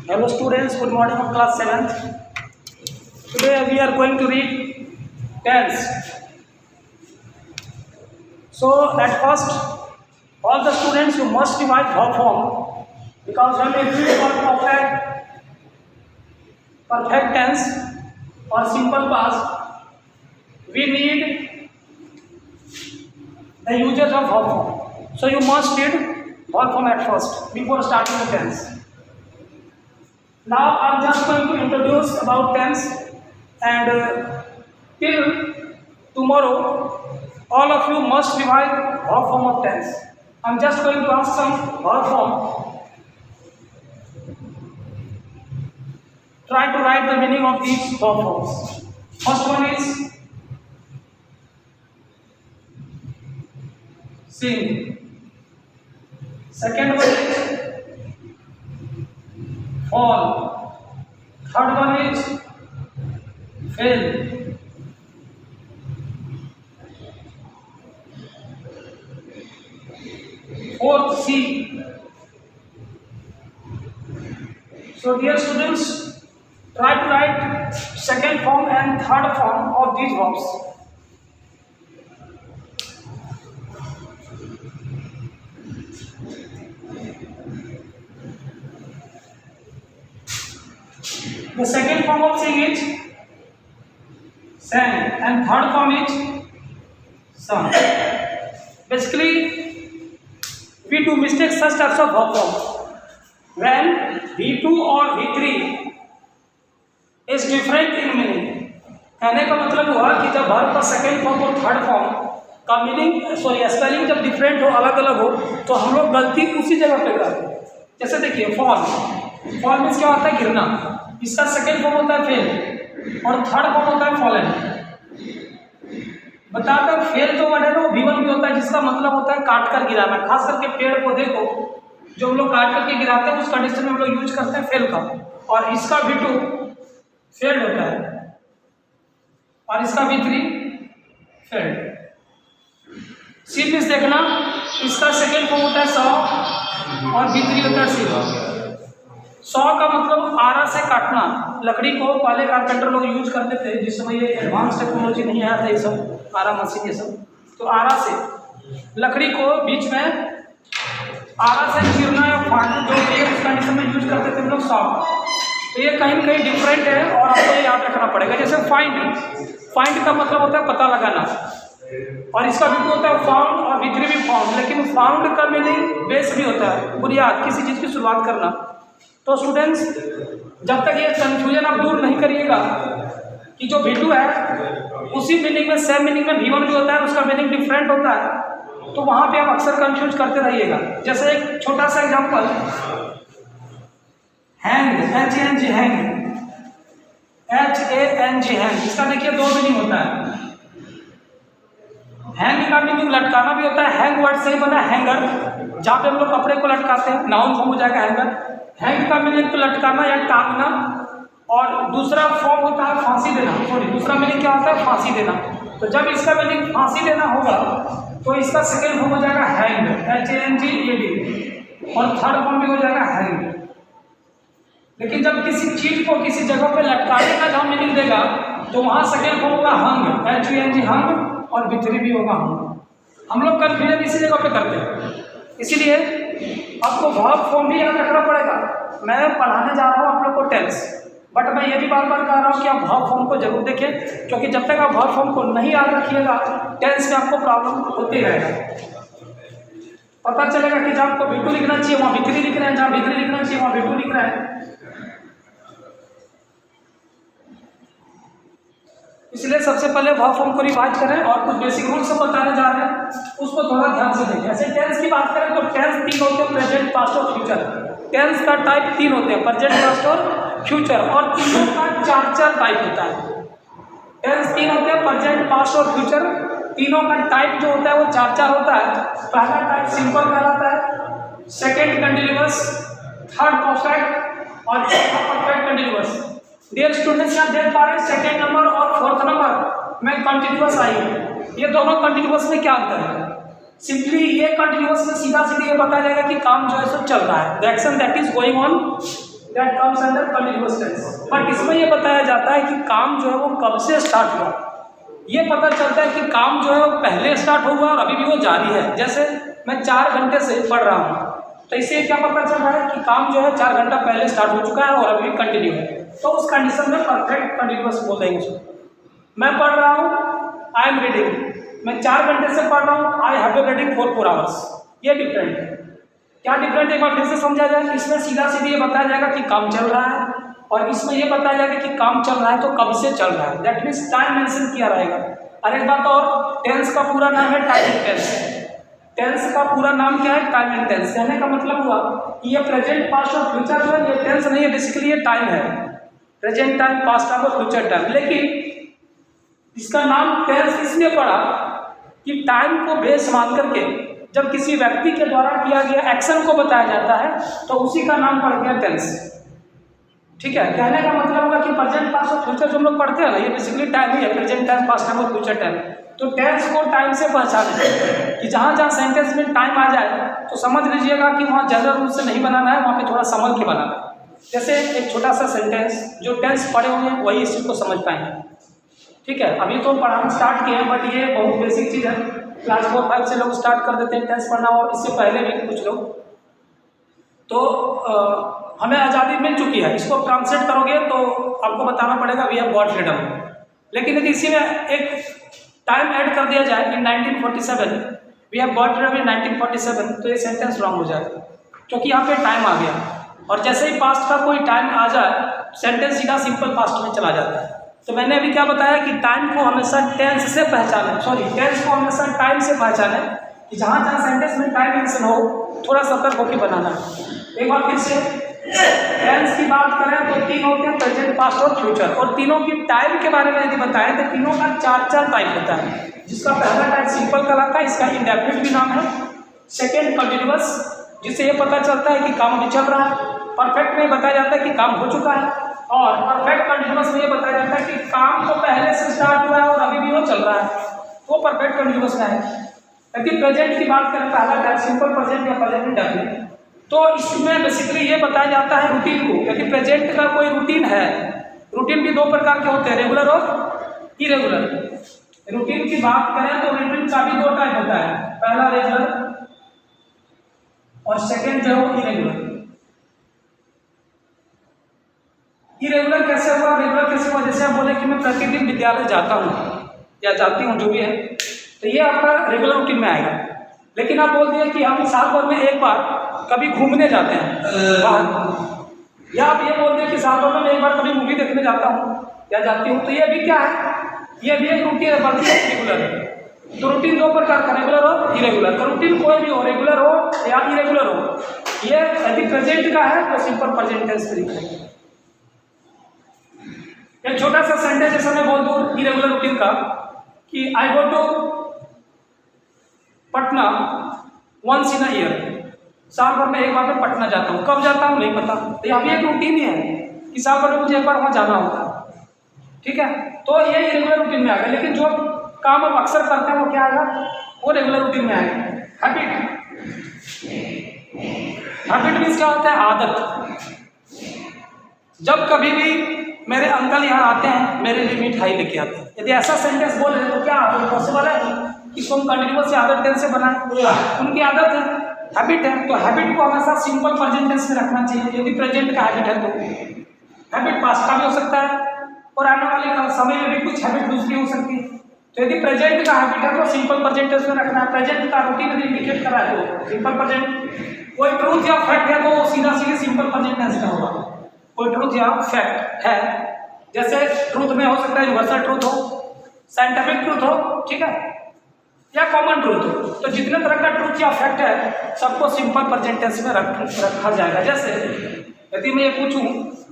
Hello students, good morning of class 7th. Today we are going to read tense. So at first, all the students you must revise verb form, because when we read for perfect tense or simple past, we need the usage of verb form. So you must read verb form at first before starting the tense. Now I am just going to introduce about tense, and till tomorrow all of you must revise verb form of tense. I am just going to ask some verb form. Try to write the meaning of these verb forms. First one is sing. Second one is fall. Third one is fail. Fourth, see. So dear students, try to write second form and third form of these verbs. The second form of sing is sang, and third form is sung. Basically, we do mistake such types of verb form when V2 or V3 is different in meaning. कहने का मतलब हुआ कि जब verb का second form और third form का meaning spelling जब डिफरेंट हो, अलग अलग हो, तो हम लोग गलती उसी जगह पे करते हैं. जैसे देखिए फॉल मीन्स क्या होता है? गिरना. इसका सेकेंड फॉर्म होता है फेल और थर्ड फॉर्म होता है फॉलन. बताकर फेल जो वर्ड है ना वो V1 भी होता है, जिसका मतलब होता है काट कर गिराना. खास करके पेड़ पौधे को जो हम लोग काट करके गिराते हैं उस कंडीशन में हम लोग यूज करते हैं फेल का. और इसका V2 फेल्ड होता है और इसका V3 फेल्ड. सी मीन्स देखना, इसका सेकेंड फॉर्म होता है सॉ और V3 होता है सी. सॉ का मतलब आरा से काटना. लकड़ी को पहले कारपेंटर लोग यूज करते थे, जिस समय ये एडवांस टेक्नोलॉजी नहीं आया था, ये सब आरा मशीन ये सब. तो आरा से लकड़ी को बीच में आरा से चीरना या फाड़ना, जो ये उस कंडीशन में यूज करते थे हम लोग सॉ. तो ये कहीं न कहीं डिफरेंट है और आपको ये याद रखना पड़ेगा. जैसे फाइंड का मतलब होता है पता लगाना, और इसका भी होता है फाउंड और V3 भी फाउंड. लेकिन फाउंड का मीनिंग बेस भी होता है, बुनियाद, किसी चीज़ की शुरुआत करना. तो स्टूडेंट्स, जब तक ये कन्फ्यूजन आप दूर नहीं करिएगा कि जो V2 है उसी मीनिंग में, सेम मीनिंग में V1 भी होता है, उसका मीनिंग डिफरेंट होता है, तो वहाँ पे आप अक्सर कंफ्यूज करते रहिएगा. जैसे एक छोटा सा example, hang, HANG, hang, HANG, hang. इसका देखिए दो मीनिंग होता है. हैंग का मीनिंग लटकाना भी होता है. हैंग वर्ड से ही बना हैंगर, जहाँ पे हम लोग कपड़े को लटकाते हैं, नाउन फॉर्म हो जाएगा हैंगर. हैंग का मीनिंग तो लटकाना या टांगना, और दूसरा फॉर्म होता है फांसी देना. दूसरा मीनिंग क्या होता है? फांसी देना. तो जब इसका मीनिंग फांसी देना होगा तो इसका सेकेंड फॉर्म हो जाएगा हैंग, HANGED, और थर्ड फॉर्म भी हो जाएगा हैंग. लेकिन जब किसी चीज को किसी जगह पे लटकाने का जहाँ मीनिंग देगा तो वहाँ सेकेंड फॉर्म होगा हंग, HUNG, हंग, और V3 भी होगा हंग. हम लोग कन्फ्यूजन इसी जगह पे करते हैं. इसीलिए आपको वर्ब फॉर्म भी याद रखना पड़ेगा. मैं पढ़ाने जा रहा हूँ आप लोग को टेंस, बट मैं ये भी बार बार कह रहा हूँ कि आप वर्ब फॉर्म को जरूर देखें, क्योंकि जब तक आप वर्ब फॉर्म को नहीं याद रखिएगा टेंस में आपको प्रॉब्लम होती रहेगा. पता चलेगा कि जहाँ आपको V2 लिखना चाहिए वहाँ V3 लिख रहे हैं, जहाँ V3 लिखना चाहिए वहाँ V2 लिख रहे हैं. इसलिए सबसे पहले वर्ब फॉर्म को रिवाइज करें और कुछ बेसिक रूल्स सब बताने जा रहे हैं, उसको थोड़ा ध्यान से देखें. ऐसे टेंस की बात करें तो टेंस तीन होते हैं, प्रेजेंट, पास्ट और फ्यूचर. टेंस का टाइप तीन होते हैं, प्रेजेंट, पास्ट और फ्यूचर, और तीनों का चार टाइप होता है. टेंस तीन होते हैं, प्रेजेंट, पास्ट और फ्यूचर. तीनों का टाइप जो होता है वो चार होता है. पहला टाइप सिंपल कहलाता है, सेकेंड कंटिन्यूअस, थर्ड परफेक्ट और चौथा परफेक्ट कंटिन्यूअस. डियर स्टूडेंट्स, यहाँ देख पा रहे हैं सेकेंड नंबर और फोर्थ नंबर में कंटिन्यूअस आई है. ये दोनों कंटिन्यूअस में क्या अंतर है? सिंपली ये कंटिन्यूअस में सीधा सीधा ये बताया जाएगा कि काम जो है सब चल रहा है. The action that is going on that comes under continuous tense. But इसमें ये बताया जाता है कि काम जो है वो कब से स्टार्ट हुआ, ये पता चलता है कि काम जो है वो पहले स्टार्ट हुआ और अभी भी वो जारी है। जैसे मैं 4 घंटे से पढ़ रहा हूँ, तो इससे क्या पता चल रहा है कि काम जो है 4 घंटा पहले स्टार्ट हो चुका है और अभी भी कंटिन्यू है। तो उस कंडीशन में परफेक्ट कंटिन्यूअस बोल देंगे उसको। मैं पढ़ रहा हूँ, आई एम रीडिंग, मैं 4 घंटे से पढ़ रहा हूँ, I have been reading for 4 hours. ये डिफरेंट है। क्या डिफरेंट है, एक बार फिर से समझा जाए। इसमें सीधा सीधी ये बताया जाएगा कि काम चल रहा है, और इसमें ये बताया जाएगा कि काम चल रहा है तो कब से चल रहा है, दैट मीन्स टाइम मेंशन किया रहेगा। और एक बात और, टेंस का पूरा नाम है टाइम एंड टेंस। टेंस का पूरा नाम क्या है, टाइम एंड टेंस। कहने का मतलब हुआ कि ये प्रेजेंट, पास्ट और फ्यूचर जो है ये टेंस नहीं है, बेसिकली ये टाइम है। प्रेजेंट टाइम, पास्ट टाइम और फ्यूचर टाइम। लेकिन इसका नाम टेंस इसलिए पड़ा कि टाइम को बेस मान करके जब किसी व्यक्ति के द्वारा किया गया एक्शन को बताया जाता है तो उसी का नाम पड़ गया टेंस। ठीक है, कहने का मतलब होगा कि प्रेजेंट, पास्ट और फ्यूचर जो हम लोग पढ़ते हैं ना, ये बेसिकली टाइम ही है, प्रेजेंट टाइम, पास्ट टाइम और फ्यूचर टाइम। तो टेंस को टाइम से पहचाने कि जहाँ जहाँ सेंटेंस में टाइम आ जाए तो समझ लीजिएगा कि वहाँ जनरल रूल से नहीं बनाना है, वहाँ पे थोड़ा संभल के बनाना है। जैसे एक छोटा सा सेंटेंस, जो टेंस पढ़े हुए हैं वही इस चीज़ को समझ पाएंगे। ठीक है, अभी तो पढ़ाना स्टार्ट किए हैं, बट ये बहुत बेसिक चीज़ है। क्लास 4-5 से लोग स्टार्ट कर देते हैं टेंस पढ़ना, और इससे पहले भी कुछ लोग। तो हमें आज़ादी मिल चुकी है, इसको ट्रांसलेट करोगे तो आपको बताना पड़ेगा वी हैव गॉट फ्रीडम। लेकिन यदि इसी में एक टाइम ऐड कर दिया जाए in 1947, we have got freedom in 1947, तो ये सेंटेंस रॉन्ग हो जाएगा, क्योंकि यहाँ पे टाइम आ गया। और जैसे ही पास्ट का कोई टाइम आ जाए, सेंटेंस सीधा सिंपल पास्ट में चला जाता है। तो मैंने अभी क्या बताया कि टाइम को हमेशा टेंस से पहचाने, टेंस को हमेशा टाइम से पहचाने, कि जहाँ जहाँ सेंटेंस में टाइम मेंशन हो थोड़ा सतर्क होकर बनाना। एक बार फिर से टेंस की बात करें तो 3 होते हैं, प्रेजेंट, पास्ट और फ्यूचर। और तीनों की टाइम के बारे में यदि बताएं तो तीनों का 4 टाइप होता है। जिसका पहला टाइप सिंपल कहलाता है, इसका इंडेफिनिट भी नाम है। सेकेंड कंटिन्यूअस, जिससे ये पता चलता है कि काम अभी चल रहा है। परफेक्ट में बताया जाता है कि काम हो चुका है। और परफेक्ट कंटिन्यूअस में ये बताया जाता है कि काम तो पहले से स्टार्ट हुआ है और अभी भी वो चल रहा है, वो परफेक्ट कंटिन्यूअस में है। यदि प्रेजेंट की बात करें, पहला टाइप सिंपल प्रेजेंट या प्रेजेंट इंडेफिनिट, तो इसमें बेसिकली ये बताया जाता है रूटीन को। यदि प्रेजेंट का कोई रूटीन है, रूटीन भी 2 प्रकार के होते हैं, रेगुलर और इरेगुलर। रूटीन की बात करें तो रूटीन का भी 2 टाइप होता है, पहला रेगुलर और सेकेंड जो है इरेगुलर। इरेगुलर कैसे हुआ, रेगुलर कैसे हुआ? जैसे आप बोले कि मैं प्रतिदिन विद्यालय जाता हूँ या जाती हूँ, जो भी है, तो ये आपका रेगुलर रूटीन में आएगा। लेकिन आप बोल दिए कि हम साल भर में एक बार कभी घूमने जाते हैं बाहर, या आप ये बोल दिए कि साल भर में एक बार कभी मूवी देखने जाता हूँ या जाती हूँ, तो ये भी क्या है, ये भी एक रूटीन है, बल्कि रेगुलर है। तो रूटीन 2 प्रकार का, रेगुलर और इरेगुलर। तो रूटीन कोई भी हो, रेगुलर हो या इरेगुलर हो, ये यदि प्रेजेंट का है तो सिंपल प्रेजेंट टेंस में लिखेंगे। एक छोटा सा सेंटेंस जैसा मैं बोल दूँ इरेगुलर रूटीन का कि I go to Patna once in a year, साल भर में एक बार मैं पटना जाता हूँ। कब जाता हूँ नहीं पता, तो यहाँ भी एक रूटीन ही है कि साल भर में मुझे एक बार वहाँ जाना होता है। ठीक है, तो ये रेगुलर रूटीन में आ गया। लेकिन जो काम हम अक्सर करते हैं वो क्या आएगा, वो रेगुलर रूटीन में आएगा। हैबिट मीन्स क्या होता है, आदत। जब कभी भी मेरे अंकल यहाँ आते हैं, मेरे लिए मिठाई लेके आते हैं, यदि ऐसा सेंटेंस बोल रहे तो क्या पॉसिबल है कि इसको हम कंटिन्यूअस से आदत टेंस से बनाएं? उनकी आदत है, हैबिट है, तो हैबिट को हमेशा सिंपल प्रेजेंट टेंस में रखना चाहिए। यदि प्रेजेंट का हैबिट है तो हैबिट पास्ट का भी हो सकता है और आने वाले समय में भी कुछ हैबिट दूसरी हो सकती है। तो यदि प्रेजेंट का हैबिट है तो सिंपल प्रेजेंट टेंस में रखना है। प्रेजेंट का रूटीन यदि इंडिकेट करा है तो सिंपल प्रेजेंट। कोई ट्रूथ या फैक्ट है तो सीधा सीधे सिंपल प्रेजेंट टेंस में होगा। कोई ट्रूथ या फैक्ट है, जैसे ट्रूथ में हो सकता है यूनिवर्सल ट्रूथ हो, साइंटिफिक ट्रूथ हो, ठीक है, या कॉमन ट्रूथ हो। तो जितने तरह का ट्रूथ या फैक्ट है सबको सिंपल प्रेजेंट टेंस में रखा जाएगा। जैसे यदि मैं ये पूछूं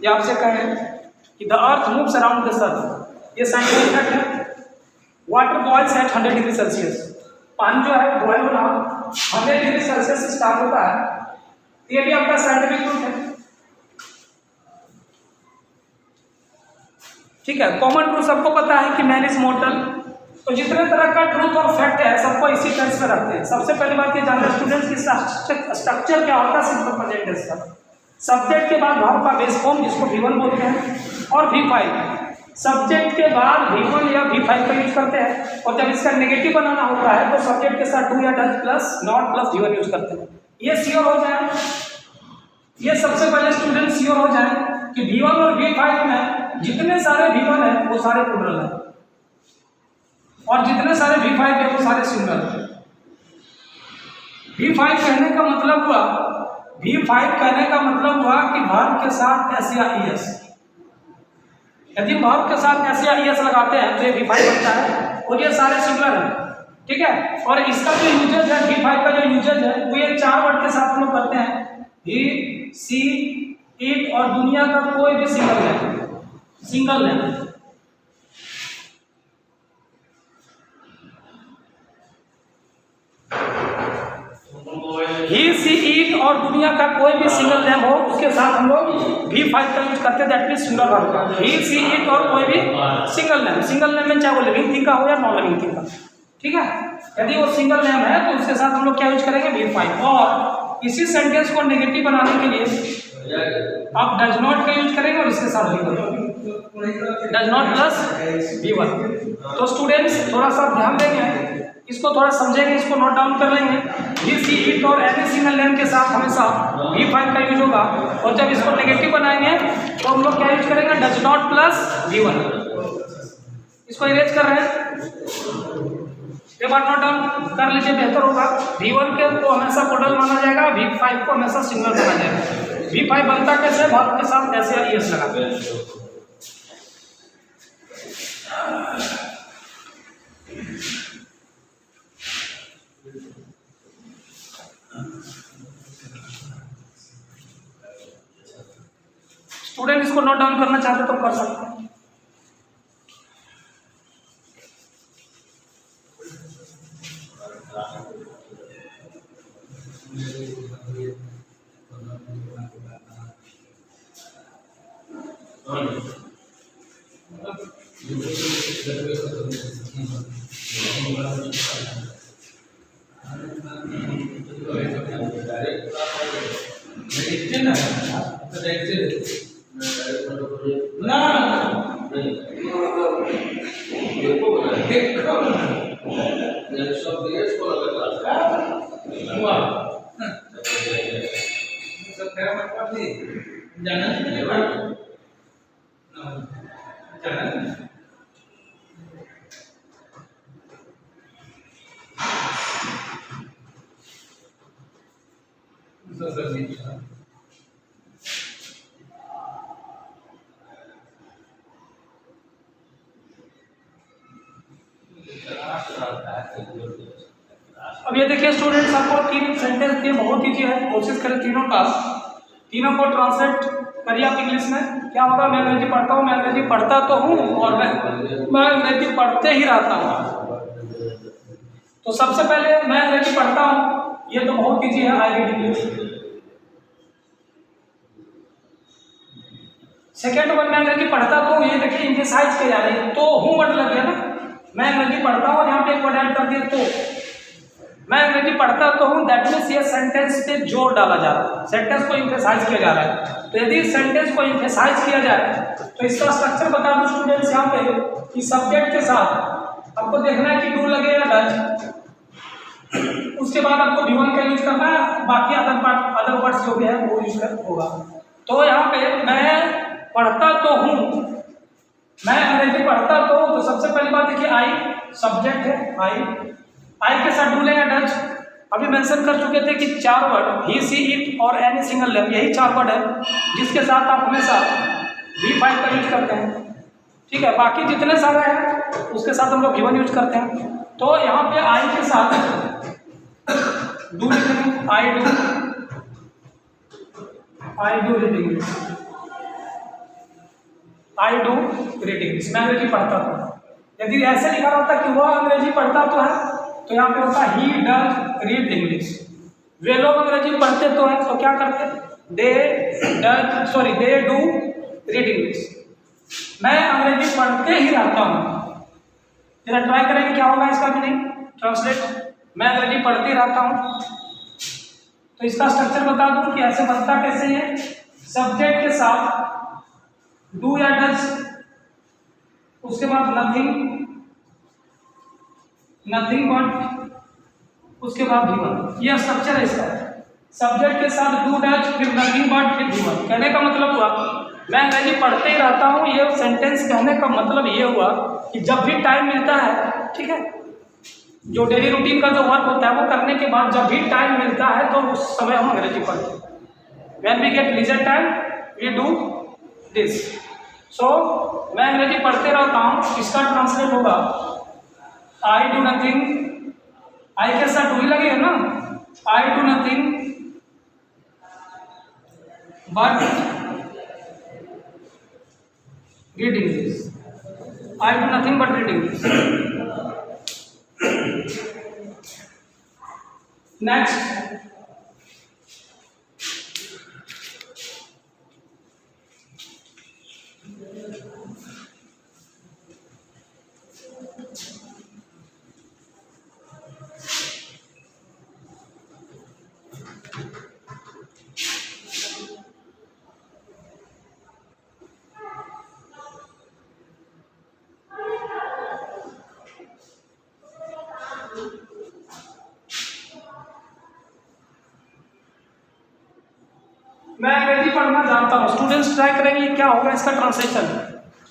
या आपसे कहें कि the earth moves around the sun, ये साइंटिफिक फैक्ट है। Water boils at 100 degree Celsius, पानी जो है बॉयल होना 100 डिग्री सेल्सियस से स्टार्ट होता है, ये भी आपका साइंटिफिक ट्रूथ है। ठीक है, कॉमन ट्रूथ सबको पता है कि मैन इज मॉर्टल। तो जितने तरह का ट्रूथ और फैक्ट है सबको इसी टेंस में रखते हैं। सबसे पहली बात ये जानना स्टूडेंट्स की स्ट्रक्चर क्या होता है सिंपल प्रेजेंट टेंस का। सब्जेक्ट के बाद वर्ब का बेस फॉर्म जिसको V1 बोलते हैं, और V5 सब्जेक्ट के बाद V1 या V5 का यूज करते हैं, और जब इसका नेगेटिव बनाना होता है तो सब्जेक्ट के साथ डू या does plus not plus V1 use करते हैं। ये श्योर हो जाए, ये सबसे पहले स्टूडेंट श्योर हो जाए कि V1 और V5 में जितने सारे V1 है वो सारे प्लूरल है, और जितने सारे V5 है वो सारे सिंगुलर है। V5 कहने का मतलब हुआ, V5 कहने का मतलब हुआ कि वर्ब के साथ एस या ईएस, यदि वर्ब के साथ एस या ईएस लगाते हैं तो ये V5 बनता है, और ये सारे सिंगुलर हैं, ठीक है। और इसका जो यूजेज है, V5 का जो यूजेज है वो ये 4 वर्ड के साथ हम लोग करते हैं, ही, सी, इट और दुनिया का कोई भी single name. He, she, it और दुनिया का कोई भी सिंगल नेम हो उसके साथ हम लोग V5 का यूज करते हैं, दैट मींस सिंगुलर वर्ब का। ही, सी, इट और कोई भी सिंगल नेम में चाहे वो लिविंग थिंग का हो या नॉन लिविंग थिंग का, ठीक है। यदि वो सिंगल नेम है तो उसके साथ हम लोग क्या यूज करेंगे, V5। और इसी सेंटेंस को नेगेटिव बनाने के लिए आप डज नॉट का यूज करेंगे, और इसके साथ डज नॉट प्लस V1। तो स्टूडेंट्स थोड़ा सा ध्यान देंगे, इसको थोड़ा समझेंगे, इसको नोट डाउन कर लेंगे। ही, सी, इट और एनी सिंगल नेम के साथ हमेशा V5 का यूज होगा, और जब इसको नेगेटिव बनाएंगे तो हम लोग क्या यूज करेंगे, डज नॉट प्लस V1। इसको इरेज कर रहे हैं, एक बार नोट डाउन कर लीजिए, बेहतर होगा। V1 के को हमेशा प्लूरल माना जाएगा, V5 को हमेशा सिंगुलर माना जाएगा। V5 बनता कैसे, वर्ब के साथ एस या ईएस लगा। स्टूडेंट इसको नोट डाउन करना चाहते तो कर सकते हैं। अब ये देखिए स्टूडेंट्स, आपको 3 सेंटेंस दिए, बहुत ईजी है, कोशिश करें तीनों को ट्रांसलेट करिए आप इंग्लिश में। क्या होगा, मैं अंग्रेजी पढ़ता हूँ, मैं अंग्रेजी पढ़ता तो हूँ और मैं अंग्रेजी पढ़ते ही रहता हूँ। तो सबसे पहले मैं अंग्रेजी पढ़ता हूँ, ये तो बहुत ईजी है, I read English. Second one, मैं अंग्रेजी पढ़ता तो हूँ, ये देखिए एम्फसाइज किया जा रही है, तो हूँ वर्ड लग गया ना, मैं अंग्रेजी पढ़ता हूँ, यहाँ पे एक वर्ड ऐड कर दिया तो। मैं अंग्रेजी पढ़ता तो हूँ, दैट मीन्स ये सेंटेंस पे जोर डाला जा रहा है, सेंटेंस को एम्फसाइज किया जा रहा है। तो यदि सेंटेंस को एम्फसाइज किया जाए तो इसका स्ट्रक्चर बता दूं स्टूडेंट्स यहाँ पे कि सब्जेक्ट के साथ आपको देखना है कि डू लगे या डज, उसके बाद आपको V1 का यूज करना है, बाकी अदर वर्ड्स जो भी है वो यूज कर होगा। तो यहाँ पे मैं पढ़ता तो हूँ, मैं अंग्रेजी पढ़ता तो सबसे पहली बात देखिए, आई सब्जेक्ट है, आई के साथ डू या डज अभी मेंशन कर चुके थे कि 4 वर्ड, ही, सी, इट और एनी सिंगल नेम, यही 4 वर्ड है जिसके साथ आप हमेशा V5 का यूज करते हैं, ठीक है। बाकी जितने सारे हैं उसके साथ हम लोग V1 यूज करते हैं। तो यहाँ पे आई के साथ डू लिखेंगे, आई डू रीडिंग, मैं अंग्रेजी पढ़ता था। यदि ऐसे लिखा रहता कि वह अंग्रेजी पढ़ता तो है तो यहाँ पे होता ही डज रीड इंग्लिश। वे लोग अंग्रेजी पढ़ते तो है तो क्या करते, दे डू रीड इंग्लिश। मैं अंग्रेजी पढ़ते ही रहता हूँ, जरा ट्राई करेंगे क्या होगा इसका मीनिंग ट्रांसलेट। मैं अंग्रेजी पढ़ते रहता हूँ, तो इसका स्ट्रक्चर बता दूँ कि ऐसे बनता कैसे है। सब्जेक्ट के साथ डू या डज, उसके बाद नथिंग, नथिंग बट, उसके बाद गिवन। यह स्ट्रक्चर है इसका। सब्जेक्ट के साथ डू डज, फिर नथिंग बट, फिर गिवन। कहने का मतलब हुआ, मैं अंग्रेजी पढ़ते ही रहता हूँ, ये सेंटेंस कहने का मतलब ये हुआ कि जब भी टाइम मिलता है, ठीक है, जो डेली रूटीन का जो वर्क होता है वो करने के बाद जब भी टाइम मिलता है तो उस समय हम अंग्रेजी पढ़ते हैं। When we get leisure time we do this. So मैं अंग्रेजी पढ़ते रहता हूँ। इसका ट्रांसलेट होगा आई डू नथिंग, आई के साथ डू ही लगेगा ना, I do nothing but reading this, I do nothing but reading this. Next, मैं अंग्रेजी पढ़ना जानता हूँ। स्टूडेंट्स ट्राई करेंगे क्या होगा इसका ट्रांसलेशन।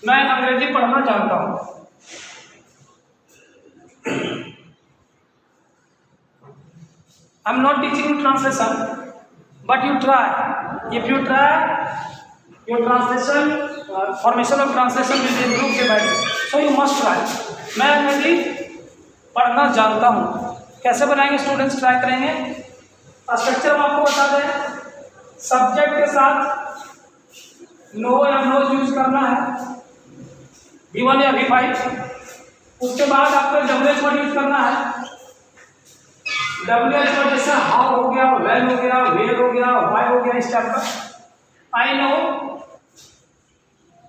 मैं अंग्रेजी पढ़ना जानता हूँ। I am not teaching you translation but you try. If you try your translation, formation of translation will improve day by day, so you must try. मैं अंग्रेजी पढ़ना जानता हूँ। कैसे बनाएंगे स्टूडेंट्स, ट्राई करेंगे। स्ट्रक्चर हम आपको बता दें। सब्जेक्ट के साथ नो या नोज यूज करना है, V1 या V5। उसके बाद आपको WH वर्ड यूज करना है। WH वर्ड जैसे हाउ हो गया, वेल हो गया, वेयर हो गया, व्हाई हो गया, इस टाइप का। आई नो,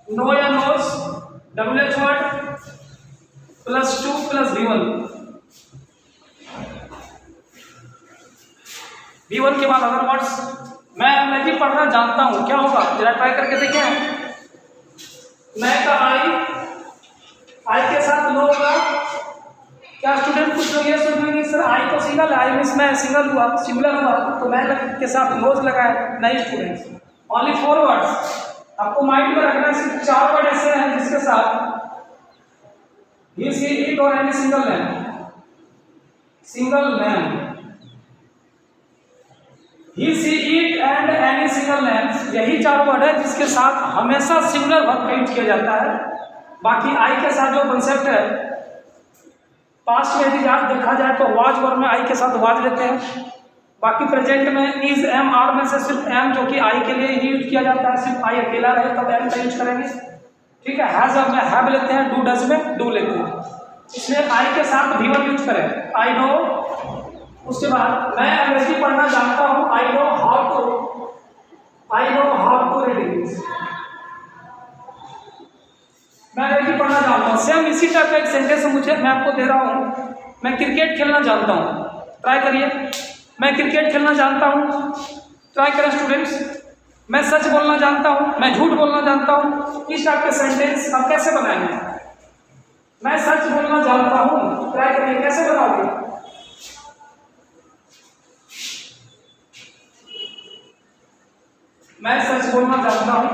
नो या knows, WH word +2 + V1। V1 के बाद अदर वर्ड्स। मैं अंग्रेजी पढ़ना जानता हूँ, क्या होगा जरा ट्राई करके देखें। मैं का आई के साथ नो होगा। क्या स्टूडेंट कुछ लोग ये सोच रहे हैं सर आई तो सिंगल है, आई मीन्स मैं सिंगल हुआ, सिंगुलर हुआ, तो मैं के साथ नोज लगाए। नहीं स्टूडेंट्स, ओनली 4 वर्ड्स। आपको माइंड में रखना है, सिर्फ 4 वर्ड ऐसे हैं जिसके साथ ही, सी, इट और any single name. Single name, he, she, it and any single names, यही 4 वर्ड है जिसके साथ हमेशा सिंगुलर वर्ब का यूज किया जाता है। बाकी आई के साथ जो कंसेप्ट है, पास्ट में यदि देखा जाए तो वाज वर्ब में आई के साथ वाज लेते हैं। बाकी प्रेजेंट में इज, एम, आर में से सिर्फ एम जो कि आई के लिए ही यूज किया जाता है। सिर्फ आई अकेला रहे तब एम का यूज करेंगे, ठीक है। हैज में हैव लेते हैं, डू डज में डू लेते हैं। इसलिए आई के साथ V1 यूज करें, आई नो। उसके बाद मैं अंग्रेजी पढ़ना जानता हूँ, I know how to read English. मैं अंग्रेजी पढ़ना जानता हूँ। सेम इसी टाइप का एक सेंटेंस मैं आपको दे रहा हूँ। मैं क्रिकेट खेलना जानता हूँ, ट्राई करिए। मैं क्रिकेट खेलना जानता हूँ, ट्राई करें स्टूडेंट्स। मैं सच बोलना जानता हूँ, मैं झूठ बोलना जानता हूँ। इस टाइप के सेंटेंस आप कैसे बनाएंगे। मैं सच बोलना जानता हूँ, ट्राई करिए, कैसे बनाओगे। मैं सच बोलना जानता हूं,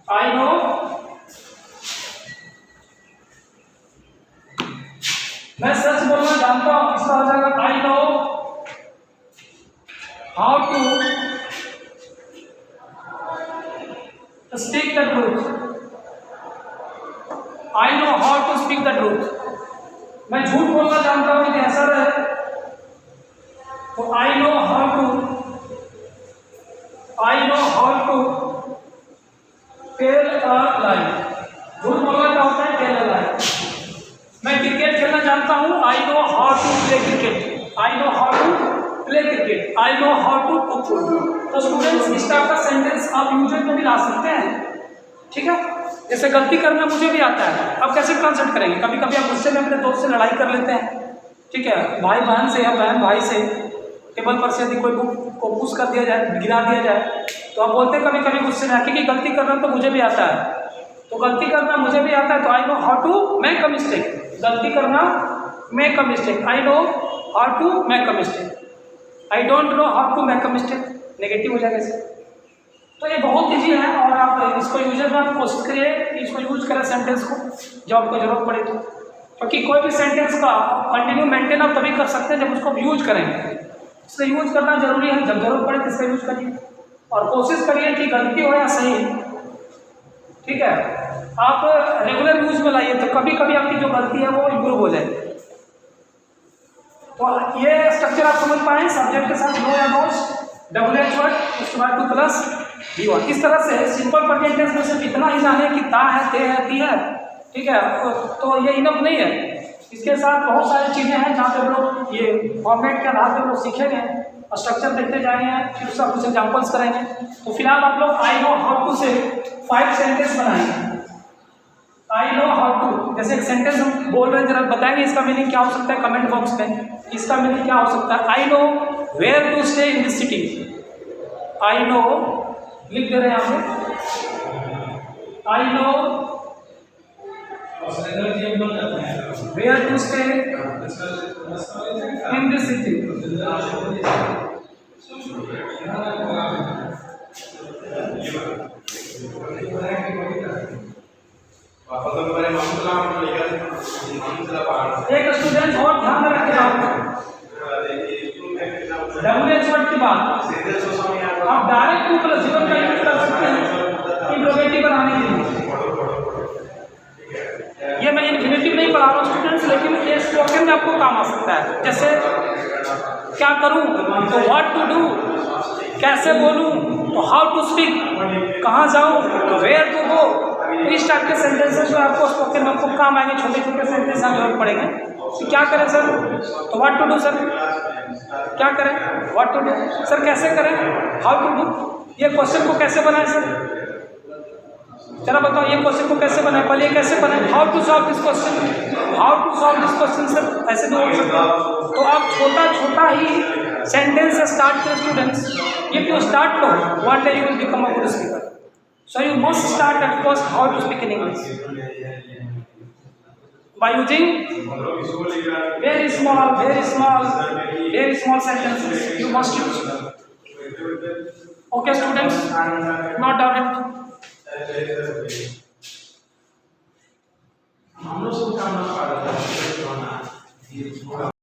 आई नो। मैं सच बोलना जानता हूं, इसका हो जाएगा I know how to speak the truth. I know how to speak the truth. मैं झूठ बोलना जानता हूं, यदि ऐसा रहे तो I know how to tell a lie. झूठ बोलना क्या होता है, टेल अ लाई। मैं क्रिकेट खेलना जानता हूँ, I know how to play cricket. I know how to play cricket, I know how to cook food. तो स्टूडेंट्स इस टाइप का सेंटेंस आप यूजेज में भी ला सकते हैं, ठीक है। जैसे गलती करना मुझे भी आता है, अब कैसे ट्रांसलेट करेंगे। कभी कभी आप गुस्से में अपने दोस्त से लड़ाई कर लेते हैं, ठीक है, भाई बहन से या बहन भाई से, टेबल पर से यदि कोई बुक को पुश कर दिया जाए, गिरा दिया जाए, तो आप बोलते हैं कभी कभी गुस्से में आके कि गलती करना तो मुझे भी आता है, तो गलती करना मुझे भी आता है, तो I know how to make a mistake. गलती करना make a mistake, I know how to make a mistake, I don't know how to make a mistake, negative हो जाएगा इसे। तो ये बहुत ईजी है और आप इसको यूजर में आप कोशिश करिए कि इसको यूज करें सेंटेंस को जब आपको जरूरत पड़े तो, क्योंकि कोई भी सेंटेंस का कंटिन्यू मेंटेन आप तभी कर सकते हैं जब उसको यूज करेंगे। इसलिए यूज करना जरूरी है, जब जरूरत पड़े तो इसका यूज करिए और कोशिश करिए कि गलती हो या सही, ठीक है, आप रेगुलर यूज में लाइए तो कभी कभी आपकी जो गलती है वो इम्प्रूव हो जाएगी। तो ये स्ट्रक्चर आप समझ पाए सब्जेक्ट के साथ नो या नोस, WH वर्ड, उसके बाद 2 प्लस V1। इस तरह से सिंपल प्रेजेंट टेंस में सिर्फ इतना ही जाने कि ता है, ते है, ती है, ठीक है, तो ये इनफ नहीं है। इसके साथ बहुत सारी चीज़ें हैं जहाँ पे हम लोग ये फॉर्मेट के आधार पर लोग सीखेंगे और स्ट्रक्चर देखते जाएंगे, फिर उसका कुछ एग्जाम्पल्स करेंगे। तो फिलहाल आप लोग आई नो हाउ टू से 5 सेंटेंस बनाएंगे। आई नो हाउ टू, जैसे एक सेंटेंस हम बोल रहे हैं, जरा बताएंगे इसका मीनिंग क्या हो सकता है कमेंट बॉक्स में, इसका मीनिंग क्या हो सकता है। I know where to stay in this city, I know लिख दे रहे हैं यहाँ पे, I know where to stay in this city. एक स्टूडेंट और ध्यान में रखे WH वर्ड की बात आप डायरेक्ट 2 प्लस जीवन का यूज कर सकते हैं इंट्रोगेटिव बनाने के लिए। ये मैं इन्फिनेटिव नहीं पढ़ा रहा हूँ स्टूडेंट्स, लेकिन ये स्पोकन में आपको काम आ सकता है। जैसे क्या करूँ तो व्हाट टू डू, कैसे बोलूँ तो हाउ टू स्पीक, कहाँ जाऊँ तो वेयर टू गो। इस टाइप के सेंटेंसेस जो आपको स्पोकन में आपको काम आएंगे, छोटे छोटे सेंटेंस आप जरूरत पड़ेंगे। तो क्या करें सर तो व्हाट टू डू, सर क्या करें व्हाट टू डू, सर कैसे करें हाउ टू डू। ये क्वेश्चन को कैसे बनाएं सर, चलो बताओ ये क्वेश्चन को कैसे बनाएं, पहले ये कैसे बनाएं, how to solve this question, how to solve this question sir, ऐसे भी हो सकता है। तो आप छोटा छोटा ही सेंटेंस से स्टार्ट करें students. If you start low one day you will become a good speaker. So you must start at first how to speak in English by using very small sentences you must use. Okay students, not doubt it.